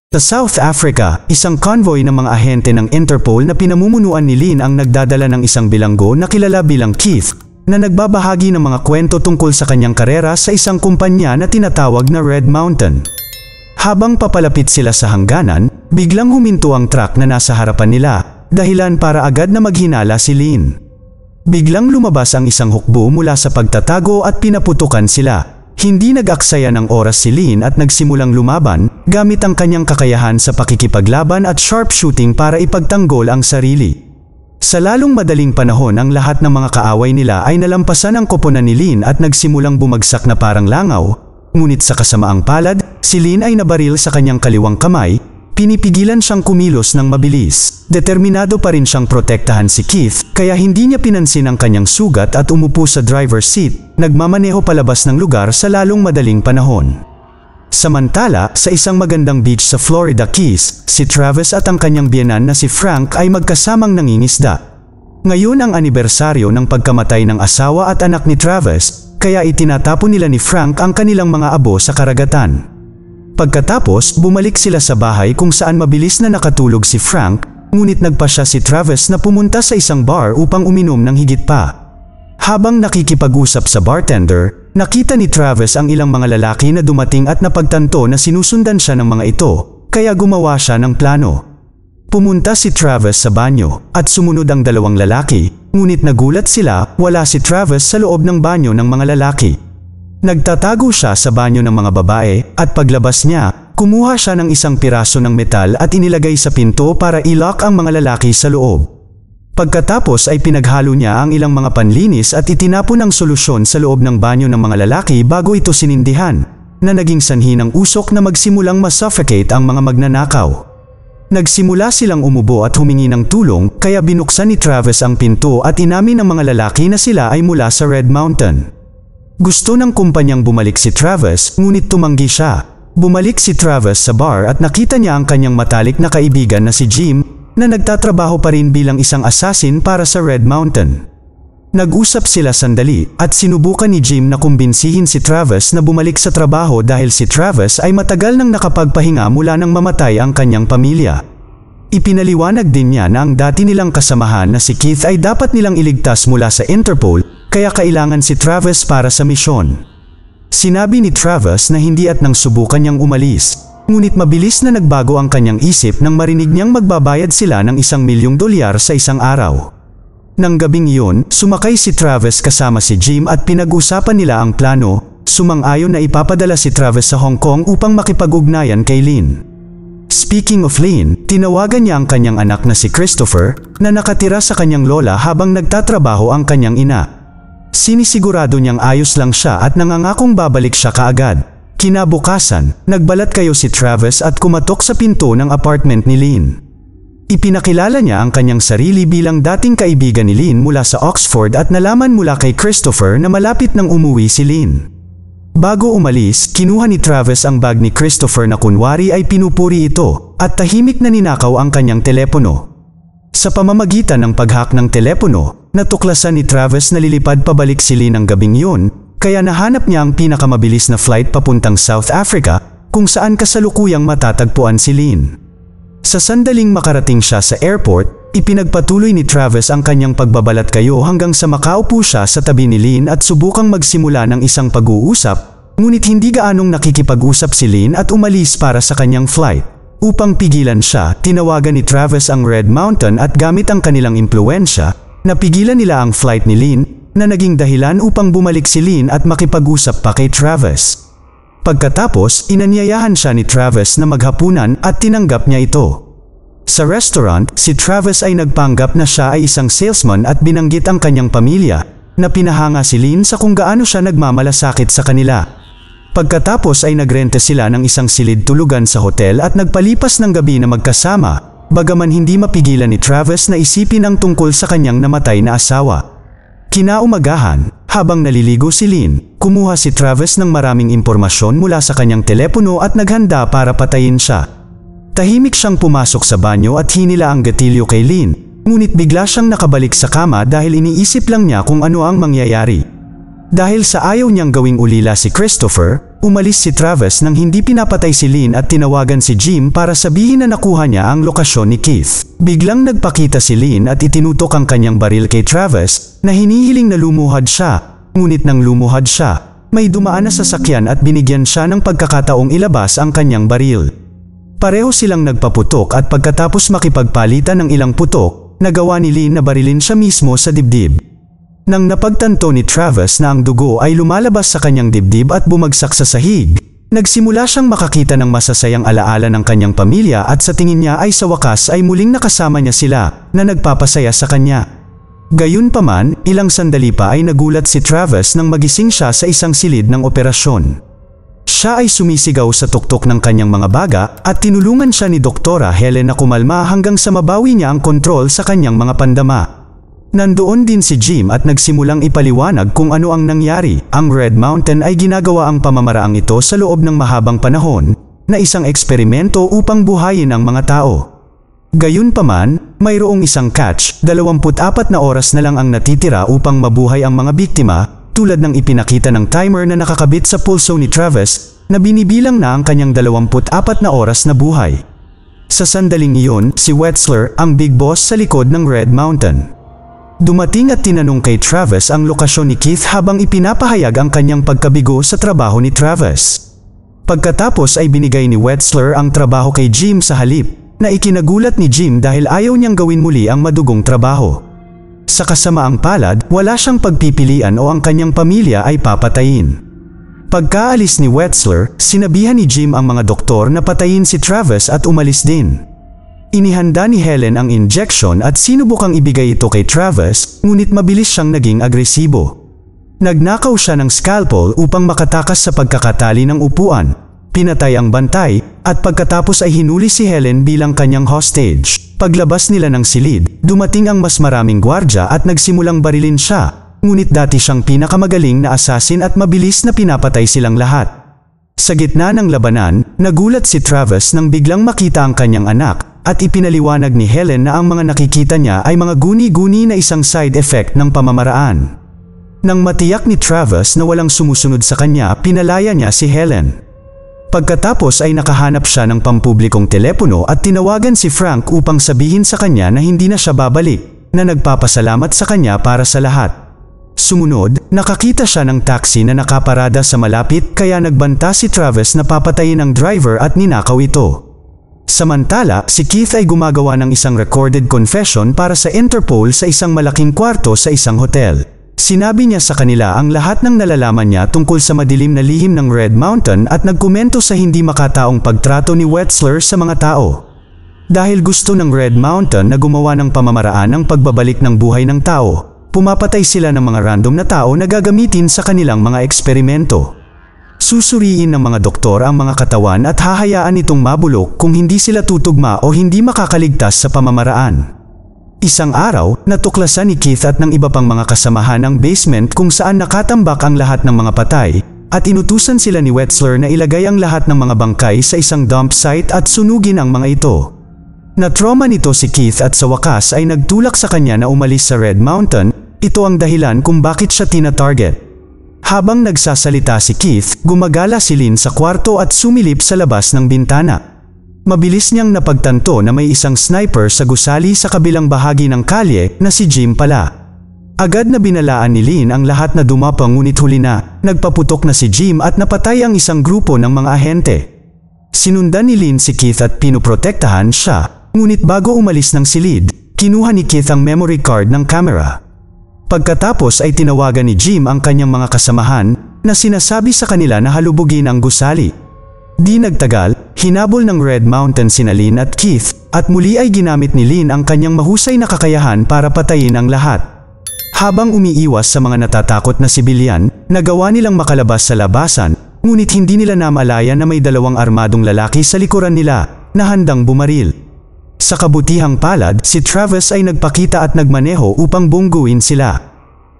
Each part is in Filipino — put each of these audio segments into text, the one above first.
Sa South Africa, isang convoy ng mga ahente ng Interpol na pinamumunuan ni Lynn ang nagdadala ng isang bilanggo na kilala bilang Keith, na nagbabahagi ng mga kwento tungkol sa kanyang karera sa isang kumpanya na tinatawag na Red Mountain. Habang papalapit sila sa hangganan, biglang huminto ang truck na nasa harapan nila, dahilan para agad na maghinala si Lynn. Biglang lumabas ang isang hukbo mula sa pagtatago at pinaputukan sila. Hindi nag-aksaya ng oras si Lynn at nagsimulang lumaban, gamit ang kanyang kakayahan sa pakikipaglaban at sharpshooting para ipagtanggol ang sarili. Sa lalong madaling panahon ang lahat ng mga kaaway nila ay nalampasan ang koponan ni Lynn at nagsimulang bumagsak na parang langaw, ngunit sa kasamaang palad, si Lynn ay nabaril sa kanyang kaliwang kamay, pinipigilan siyang kumilos ng mabilis. Determinado pa rin siyang protektahan si Keith, kaya hindi niya pinansin ang kanyang sugat at umupo sa driver's seat, nagmamaneho palabas ng lugar sa lalong madaling panahon. Samantala, sa isang magandang beach sa Florida Keys, si Travis at ang kanyang biyenan na si Frank ay magkasamang nangingisda. Ngayon ang anibersaryo ng pagkamatay ng asawa at anak ni Travis, kaya itinatapon nila ni Frank ang kanilang mga abo sa karagatan. Pagkatapos, bumalik sila sa bahay kung saan mabilis na nakatulog si Frank, ngunit nagpasya si Travis na pumunta sa isang bar upang uminom ng higit pa. Habang nakikipag-usap sa bartender, nakita ni Travis ang ilang mga lalaki na dumating at napagtanto na sinusundan siya ng mga ito, kaya gumawa siya ng plano. Pumunta si Travis sa banyo, at sumunod ang dalawang lalaki, ngunit nagulat sila, wala si Travis sa loob ng banyo ng mga lalaki. Nagtatago siya sa banyo ng mga babae, at paglabas niya, kumuha siya ng isang piraso ng metal at inilagay sa pinto para i-lock ang mga lalaki sa loob. Pagkatapos ay pinaghalo niya ang ilang mga panlinis at itinapon ang solusyon sa loob ng banyo ng mga lalaki bago ito sinindihan, na naging sanhi ng usok na magsimulang masuffocate ang mga magnanakaw. Nagsimula silang umubo at humingi ng tulong, kaya binuksan ni Travis ang pinto at inamin ng mga lalaki na sila ay mula sa Red Mountain. Gusto ng kumpanyang bumalik si Travis, ngunit tumanggi siya. Bumalik si Travis sa bar at nakita niya ang kanyang matalik na kaibigan na si Jim, na nagtatrabaho pa rin bilang isang assassin para sa Red Mountain. Nag-usap sila sandali at sinubukan ni Jim na kumbinsihin si Travis na bumalik sa trabaho dahil si Travis ay matagal nang nakapagpahinga mula nang mamatay ang kanyang pamilya. Ipinaliwanag din niya na ang dati nilang kasamahan na si Keith ay dapat nilang iligtas mula sa Interpol, kaya kailangan si Travis para sa misyon. Sinabi ni Travis na hindi at nang subukan niyang umalis, ngunit mabilis na nagbago ang kanyang isip nang marinig niyang magbabayad sila ng $1 milyong sa isang araw. Nang gabing iyon, sumakay si Travis kasama si Jim at pinag-usapan nila ang plano, sumang-ayon na ipapadala si Travis sa Hong Kong upang makipag-ugnayan kay Lynn. Speaking of Lynn, tinawagan niya ang kanyang anak na si Christopher, na nakatira sa kanyang lola habang nagtatrabaho ang kanyang ina. Sinisigurado niyang ayos lang siya at nangangakong babalik siya kaagad. Kinabukasan, nagbalat kayo si Travis at kumatok sa pinto ng apartment ni Lynn. Ipinakilala niya ang kanyang sarili bilang dating kaibigan ni Lynn mula sa Oxford at nalaman mula kay Christopher na malapit nang umuwi si Lynn. Bago umalis, kinuha ni Travis ang bag ni Christopher na kunwari ay pinupuri ito, at tahimik na ninakaw ang kanyang telepono. Sa pamamagitan ng pag-hack ng telepono, natuklasan ni Travis na lilipad pabalik si Lynn ang gabing yun, kaya nahanap niya ang pinakamabilis na flight papuntang South Africa, kung saan kasalukuyang matatagpuan si Lynn. Sa sandaling makarating siya sa airport, ipinagpatuloy ni Travis ang kanyang pagbabalat kayo hanggang sa makaupo siya sa tabi ni Lynn at subukang magsimula ng isang pag-uusap, ngunit hindi gaanong nakikipag-usap si Lynn at umalis para sa kanyang flight. Upang pigilan siya, tinawagan ni Travis ang Red Mountain at gamit ang kanilang impluwensya, napigilan nila ang flight ni Lynn, na naging dahilan upang bumalik si Lynn at makipag-usap pa kay Travis. Pagkatapos, inanyayahan siya ni Travis na maghapunan at tinanggap niya ito. Sa restaurant, si Travis ay nagpanggap na siya ay isang salesman at binanggit ang kanyang pamilya, na pinahanga si Lynn sa kung gaano siya nagmamalasakit sa kanila. Pagkatapos ay nagrente sila ng isang silid tulugan sa hotel at nagpalipas ng gabi na magkasama, bagaman hindi mapigilan ni Travis na isipin ang tungkol sa kanyang namatay na asawa. Kinaumagahan, habang naliligo si Lynn, kumuha si Travis ng maraming impormasyon mula sa kanyang telepono at naghanda para patayin siya. Tahimik siyang pumasok sa banyo at hinila ang gatilyo kay Lynn, ngunit bigla siyang nakabalik sa kama dahil iniisip lang niya kung ano ang mangyayari. Dahil sa ayaw niyang gawing ulila si Christopher, Umalis si Travis nang hindi pinapatay si Lynn at tinawagan si Jim para sabihin na nakuha niya ang lokasyon ni Keith. Biglang nagpakita si Lynn at itinutok ang kanyang baril kay Travis na hinihiling na lumuhad siya. Ngunit nang lumuhad siya, may dumaan na sasakyan at binigyan siya ng pagkakataong ilabas ang kanyang baril. Pareho silang nagpaputok at pagkatapos makipagpalitan ng ilang putok, nagawa ni Lynn na barilin siya mismo sa dibdib. Nang napagtanto ni Travis na ang dugo ay lumalabas sa kanyang dibdib at bumagsak sa sahig, nagsimula siyang makakita ng masasayang alaala ng kanyang pamilya at sa tingin niya ay sa wakas ay muling nakasama niya sila na nagpapasaya sa kanya. Gayunpaman, ilang sandali pa ay nagulat si Travis nang magising siya sa isang silid ng operasyon. Siya ay sumisigaw sa tuktok ng kanyang mga baga at tinulungan siya ni Doktora Helen na kumalma hanggang sa mabawi niya ang kontrol sa kanyang mga pandama. Nandoon din si Jim at nagsimulang ipaliwanag kung ano ang nangyari. Ang Red Mountain ay ginagawa ang pamamaraang ito sa loob ng mahabang panahon na isang eksperimento upang buhayin ang mga tao. Gayunpaman, mayroong isang catch, 24 na oras na lang ang natitira upang mabuhay ang mga biktima, tulad ng ipinakita ng timer na nakakabit sa pulso ni Travis na binibilang na ang kanyang 24 na oras na buhay. Sa sandaling iyon, si Wetzler ang big boss sa likod ng Red Mountain. Dumating at tinanong kay Travis ang lokasyon ni Keith habang ipinapahayag ang kanyang pagkabigo sa trabaho ni Travis. Pagkatapos ay binigay ni Wetzler ang trabaho kay Jim sa halip, na ikinagulat ni Jim dahil ayaw niyang gawin muli ang madugong trabaho. Sa kasamaang palad, wala siyang pagpipilian o ang kanyang pamilya ay papatayin. Pagkaalis ni Wetzler, sinabihan ni Jim ang mga doktor na patayin si Travis at umalis din. Inihanda ni Helen ang injection at sinubukang ibigay ito kay Travis, ngunit mabilis siyang naging agresibo. Nagnakaw siya ng scalpel upang makatakas sa pagkakatali ng upuan, pinatay ang bantay, at pagkatapos ay hinuli si Helen bilang kanyang hostage. Paglabas nila ng silid, dumating ang mas maraming gwardya at nagsimulang barilin siya, ngunit dati siyang pinakamagaling na assassin at mabilis na pinapatay silang lahat. Sa gitna ng labanan, nagulat si Travis nang biglang makita ang kanyang anak, at ipinaliwanag ni Helen na ang mga nakikita niya ay mga guni-guni na isang side effect ng pamamaraan. Nang matiyak ni Travis na walang sumusunod sa kanya, pinalaya niya si Helen. Pagkatapos ay nakahanap siya ng pampublikong telepono at tinawagan si Frank upang sabihin sa kanya na hindi na siya babalik, na nagpapasalamat sa kanya para sa lahat. Sumunod, nakakita siya ng taxi na nakaparada sa malapit kaya nagbanta si Travis na papatayin ang driver at ninakaw ito. Samantala, si Keith ay gumagawa ng isang recorded confession para sa Interpol sa isang malaking kwarto sa isang hotel. Sinabi niya sa kanila ang lahat ng nalalaman niya tungkol sa madilim na lihim ng Red Mountain at nagkomento sa hindi makataong pagtrato ni Wetzler sa mga tao. Dahil gusto ng Red Mountain na gumawa ng pamamaraan ng pagbabalik ng buhay ng tao, pumapatay sila ng mga random na tao na gagamitin sa kanilang mga eksperimento. Susuriin ng mga doktor ang mga katawan at hahayaan itong mabulok kung hindi sila tutugma o hindi makakaligtas sa pamamaraan. Isang araw, natuklasan ni Keith at ng iba pang mga kasamahan ang basement kung saan nakatambak ang lahat ng mga patay, at inutusan sila ni Wetzler na ilagay ang lahat ng mga bangkay sa isang dump site at sunugin ang mga ito. Na-trauma nito si Keith at sa wakas ay nagtulak sa kanya na umalis sa Red Mountain. Ito ang dahilan kung bakit siya tina-target. Habang nagsasalita si Keith, gumagala si Lynn sa kwarto at sumilip sa labas ng bintana. Mabilis niyang napagtanto na may isang sniper sa gusali sa kabilang bahagi ng kalye na si Jim pala. Agad na binalaan ni Lynn ang lahat na dumapang ngunit huli na, nagpaputok na si Jim at napatay ang isang grupo ng mga ahente. Sinundan ni Lynn si Keith at pinoprotektahan siya, ngunit bago umalis ng silid, kinuha ni Keith ang memory card ng camera. Pagkatapos ay tinawagan ni Jim ang kanyang mga kasamahan na sinasabi sa kanila na halubugin ang gusali. Di nagtagal, hinabol ng Red Mountain sina Lynn at Keith at muli ay ginamit ni Lynn ang kanyang mahusay na kakayahan para patayin ang lahat. Habang umiiwas sa mga natatakot na sibilyan, nagawa nilang makalabas sa labasan, ngunit hindi nila namalaya na may dalawang armadong lalaki sa likuran nila na handang bumaril. Sa kabutihang palad, si Travis ay nagpakita at nagmaneho upang bungguin sila.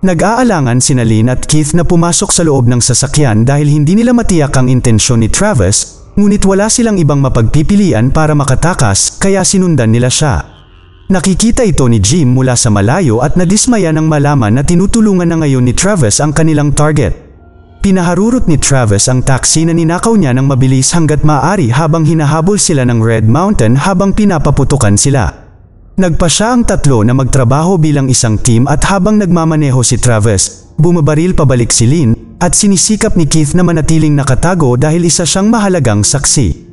Nag-aalangan sina Lynn at Keith na pumasok sa loob ng sasakyan dahil hindi nila matiyak ang intensyon ni Travis, ngunit wala silang ibang mapagpipilian para makatakas kaya sinundan nila siya. Nakikita ito ni Jim mula sa malayo at nadismaya nang malaman na tinutulungan na ngayon ni Travis ang kanilang target. Pinaharurot ni Travis ang taxi na ninakaw niya ng mabilis hanggat maaari habang hinahabol sila ng Red Mountain habang pinapaputukan sila. Nagpa siya ang tatlo na magtrabaho bilang isang team at habang nagmamaneho si Travis, bumabaril pabalik si Lynn at sinisikap ni Keith na manatiling nakatago dahil isa siyang mahalagang saksi.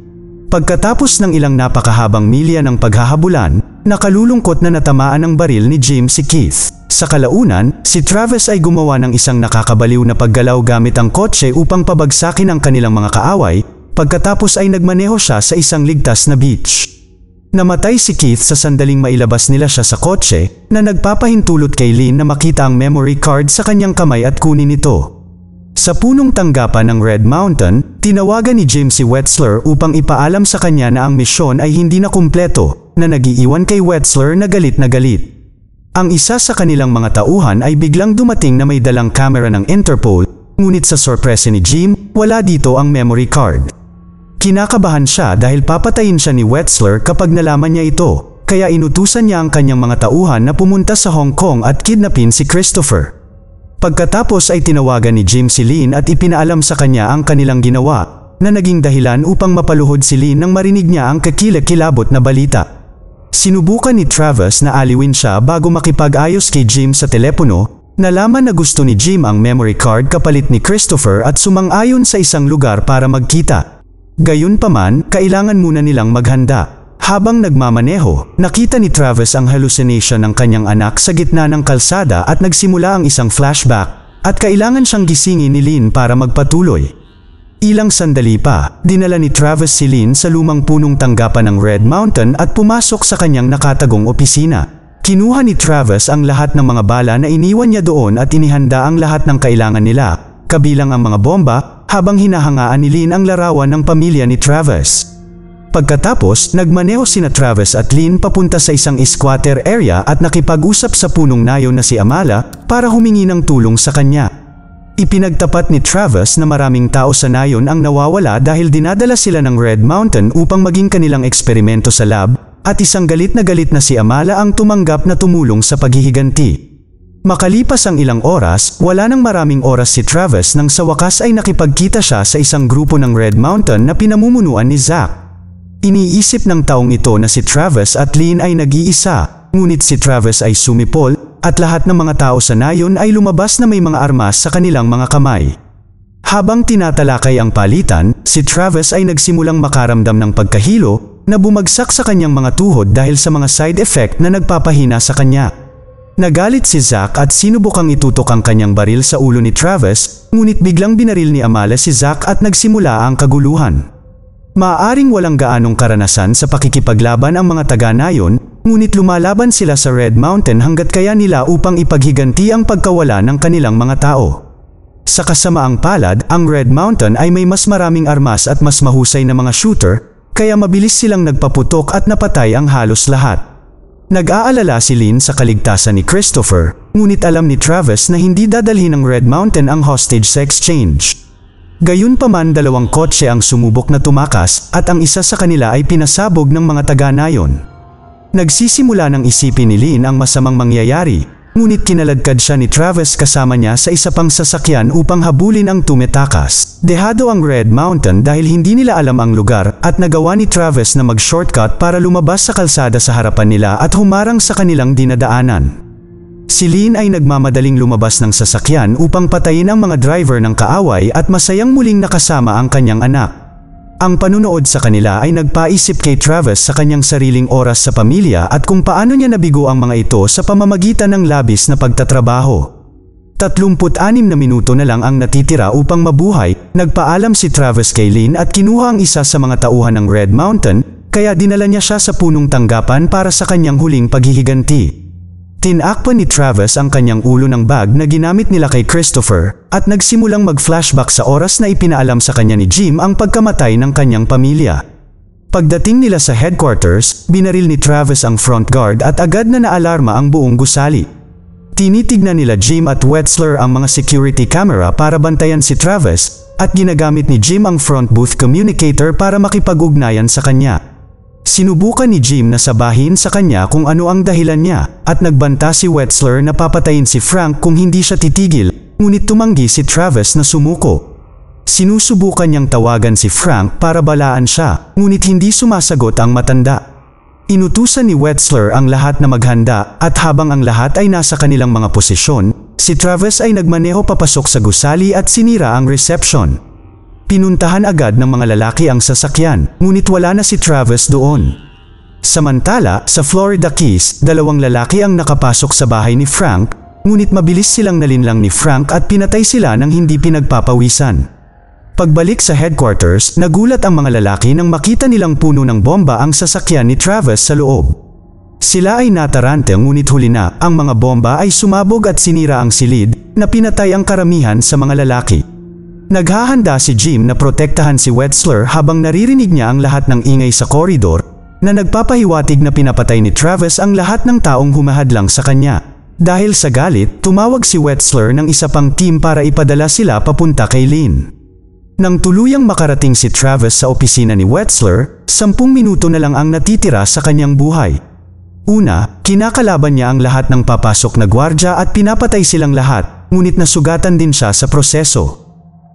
Pagkatapos ng ilang napakahabang milya ng paghahabulan, nakalulungkot na natamaan ng baril ni Jim si Keith. Sa kalaunan, si Travis ay gumawa ng isang nakakabaliw na paggalaw gamit ang kotse upang pabagsakin ang kanilang mga kaaway, pagkatapos ay nagmaneho siya sa isang ligtas na beach. Namatay si Keith sa sandaling mailabas nila siya sa kotse, na nagpapahintulot kay Lynn na makita ang memory card sa kanyang kamay at kunin ito. Sa punong tanggapan ng Red Mountain, tinawagan ni Jim si Wetzler upang ipaalam sa kanya na ang misyon ay hindi na kumpleto, na nagiiwan kay Wetzler na galit na galit. Ang isa sa kanilang mga tauhan ay biglang dumating na may dalang kamera ng Interpol, ngunit sa sorpresa ni Jim, wala dito ang memory card. Kinakabahan siya dahil papatayin siya ni Wetzler kapag nalaman niya ito, kaya inutusan niya ang kanyang mga tauhan na pumunta sa Hong Kong at kidnapin si Christopher. Pagkatapos ay tinawagan ni Jim si Lynn at ipinaalam sa kanya ang kanilang ginawa, na naging dahilan upang mapaluhod si Lynn nang marinig niya ang kakilakilabot na balita. Sinubukan ni Travis na aliwin siya bago makipag-ayos kay Jim sa telepono, nalaman na gusto ni Jim ang memory card kapalit ni Christopher at sumang-ayon sa isang lugar para magkita. Gayunpaman, kailangan muna nilang maghanda. Habang nagmamaneho, nakita ni Travis ang hallucination ng kanyang anak sa gitna ng kalsada at nagsimula ang isang flashback, at kailangan siyang gisingin ni Lynn para magpatuloy. Ilang sandali pa, dinala ni Travis si Lynn sa lumang punong tanggapan ng Red Mountain at pumasok sa kanyang nakatagong opisina. Kinuha ni Travis ang lahat ng mga bala na iniwan niya doon at inihanda ang lahat ng kailangan nila, kabilang ang mga bomba, habang hinahangaan ni Lynn ang larawan ng pamilya ni Travis. Pagkatapos, nagmaneho sina Travis at Lynn papunta sa isang squatter area at nakipag-usap sa punong nayon na si Amala para humingi ng tulong sa kanya. Ipinagtapat ni Travis na maraming tao sa nayon ang nawawala dahil dinadala sila ng Red Mountain upang maging kanilang eksperimento sa lab, at isang galit na si Amala ang tumanggap na tumulong sa paghihiganti. Makalipas ang ilang oras, wala nang maraming oras si Travis nang sa wakas ay nakipagkita siya sa isang grupo ng Red Mountain na pinamumunuan ni Zack. Iniisip ng taong ito na si Travis at Lynn ay nag-iisa, ngunit si Travis ay sumipol, at lahat ng mga tao sa nayon ay lumabas na may mga armas sa kanilang mga kamay. Habang tinatalakay ang palitan, si Travis ay nagsimulang makaramdam ng pagkahilo na bumagsak sa kanyang mga tuhod dahil sa mga side effect na nagpapahina sa kanya. Nagalit si Zack at sinubukang itutok ang kanyang baril sa ulo ni Travis, ngunit biglang binaril ni Amala si Zack at nagsimula ang kaguluhan. Maaaring walang gaanong karanasan sa pakikipaglaban ang mga taga-nayon, ngunit lumalaban sila sa Red Mountain hanggat kaya nila upang ipaghiganti ang pagkawala ng kanilang mga tao. Sa kasamaang palad, ang Red Mountain ay may mas maraming armas at mas mahusay na mga shooter, kaya mabilis silang nagpaputok at napatay ang halos lahat. Nag-aalala si Lynn sa kaligtasan ni Christopher, ngunit alam ni Travis na hindi dadalhin ng Red Mountain ang hostage sa exchange. Gayunpaman, dalawang kotse ang sumubok na tumakas at ang isa sa kanila ay pinasabog ng mga taga-nayon. Nagsisimula ng isipin ni Lynn ang masamang mangyayari, ngunit kinaladkad siya ni Travis kasama niya sa isa pang sasakyan upang habulin ang tumetakas. Dehado ang Red Mountain dahil hindi nila alam ang lugar at nagawa ni Travis na mag-shortcut para lumabas sa kalsada sa harapan nila at humarang sa kanilang dinadaanan. Si Lynn ay nagmamadaling lumabas ng sasakyan upang patayin ang mga driver ng kaaway at masayang muling nakasama ang kanyang anak. Ang panunood sa kanila ay nagpaisip kay Travis sa kanyang sariling oras sa pamilya at kung paano niya nabigo ang mga ito sa pamamagitan ng labis na pagtatrabaho. 36 na minuto na lang ang natitira upang mabuhay, nagpaalam si Travis kay Lynn at kinuha ang isa sa mga tauhan ng Red Mountain, kaya dinala niya siya sa punong tanggapan para sa kanyang huling paghihiganti. Tinakpan ni Travis ang kanyang ulo ng bag na ginamit nila kay Christopher at nagsimulang mag-flashback sa oras na ipinaalam sa kanya ni Jim ang pagkamatay ng kanyang pamilya. Pagdating nila sa headquarters, binaril ni Travis ang front guard at agad na naalarma ang buong gusali. Tinitignan nila Jim at Wetzler ang mga security camera para bantayan si Travis at ginagamit ni Jim ang front booth communicator para makipag-ugnayan sa kanya. Sinubukan ni Jim na sabahin sa kanya kung ano ang dahilan niya at nagbanta si Wetzler na papatayin si Frank kung hindi siya titigil, ngunit tumanggi si Travis na sumuko. Sinusubukan niyang tawagan si Frank para balaan siya, ngunit hindi sumasagot ang matanda. Inutusan ni Wetzler ang lahat na maghanda at habang ang lahat ay nasa kanilang mga posisyon, si Travis ay nagmaneho papasok sa gusali at sinira ang reception. Pinuntahan agad ng mga lalaki ang sasakyan, ngunit wala na si Travis doon. Samantala, sa Florida Keys, dalawang lalaki ang nakapasok sa bahay ni Frank, ngunit mabilis silang nalinlang ni Frank at pinatay sila nang hindi pinagpapawisan. Pagbalik sa headquarters, nagulat ang mga lalaki nang makita nilang puno ng bomba ang sasakyan ni Travis sa loob. Sila ay natarante ngunit huli na, ang mga bomba ay sumabog at sinira ang silid, na pinatay ang karamihan sa mga lalaki. Naghahanda si Jim na protektahan si Wetzler habang naririnig niya ang lahat ng ingay sa koridor, na nagpapahiwatig na pinapatay ni Travis ang lahat ng taong humahadlang sa kanya. Dahil sa galit, tumawag si Wetzler ng isa pang team para ipadala sila papunta kay Lynn. Nang tuluyang makarating si Travis sa opisina ni Wetzler, 10 minuto na lang ang natitira sa kanyang buhay. Una, kinakalaban niya ang lahat ng papasok na gwardya at pinapatay silang lahat, ngunit nasugatan din siya sa proseso.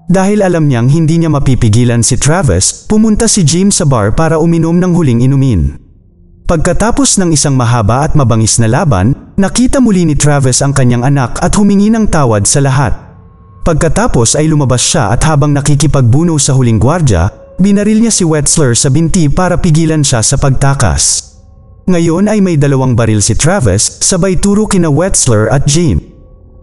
Dahil alam niyang hindi niya mapipigilan si Travis, pumunta si Jim sa bar para uminom ng huling inumin. Pagkatapos ng isang mahaba at mabangis na laban, nakita muli ni Travis ang kanyang anak at humingi ng tawad sa lahat. Pagkatapos ay lumabas siya at habang nakikipagbuno sa huling gwardya, binaril niya si Wetzler sa binti para pigilan siya sa pagtakas. Ngayon ay may 2 baril si Travis, sabay turo kina Wetzler at Jim.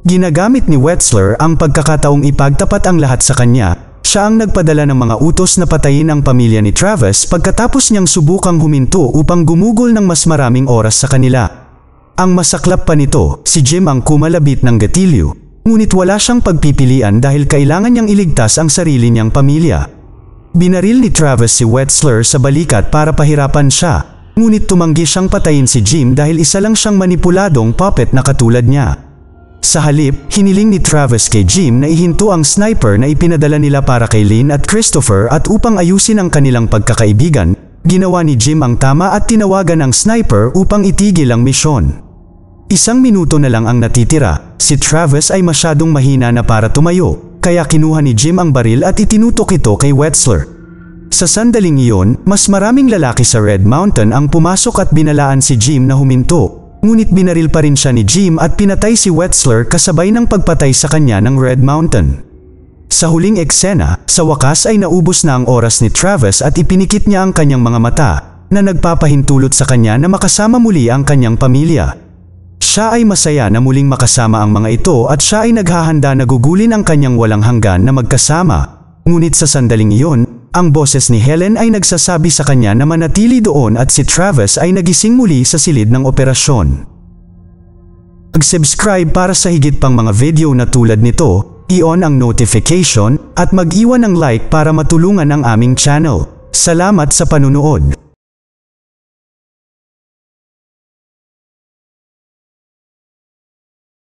Ginagamit ni Wetzler ang pagkakataong ipagtapat ang lahat sa kanya. Siya ang nagpadala ng mga utos na patayin ang pamilya ni Travis pagkatapos niyang subukang huminto upang gumugol ng mas maraming oras sa kanila. Ang masaklap pa nito, si Jim ang kumalabit ng gatilyo. Ngunit wala siyang pagpipilian dahil kailangan niyang iligtas ang sarili niyang pamilya. Binaril ni Travis si Wetzler sa balikat para pahirapan siya, ngunit tumanggi siyang patayin si Jim dahil isa lang siyang manipuladong puppet na katulad niya. Sa halip, hiniling ni Travis kay Jim na ihinto ang sniper na ipinadala nila para kay Lynn at Christopher at upang ayusin ang kanilang pagkakaibigan, ginawa ni Jim ang tama at tinawagan ang sniper upang itigil ang misyon. 1 minuto na lang ang natitira, si Travis ay masyadong mahina na para tumayo, kaya kinuha ni Jim ang baril at itinutok ito kay Wetzler. Sa sandaling iyon, mas maraming lalaki sa Red Mountain ang pumasok at binalaan si Jim na huminto, ngunit binaril pa rin siya ni Jim at pinatay si Wetzler kasabay ng pagpatay sa kanya ng Red Mountain. Sa huling eksena, sa wakas ay naubos na ang oras ni Travis at ipinikit niya ang kanyang mga mata, na nagpapahintulot sa kanya na makasama muli ang kanyang pamilya. Siya ay masaya na muling makasama ang mga ito at siya ay naghahanda na gugulin ang kanyang walang hanggan na magkasama. Ngunit sa sandaling iyon, ang boses ni Helen ay nagsasabi sa kanya na manatili doon at si Travis ay nagising muli sa silid ng operasyon. Mag-subscribe para sa higit pang mga video na tulad nito, i-on ang notification at mag-iwan ng like para matulungan ang aming channel. Salamat sa panunood.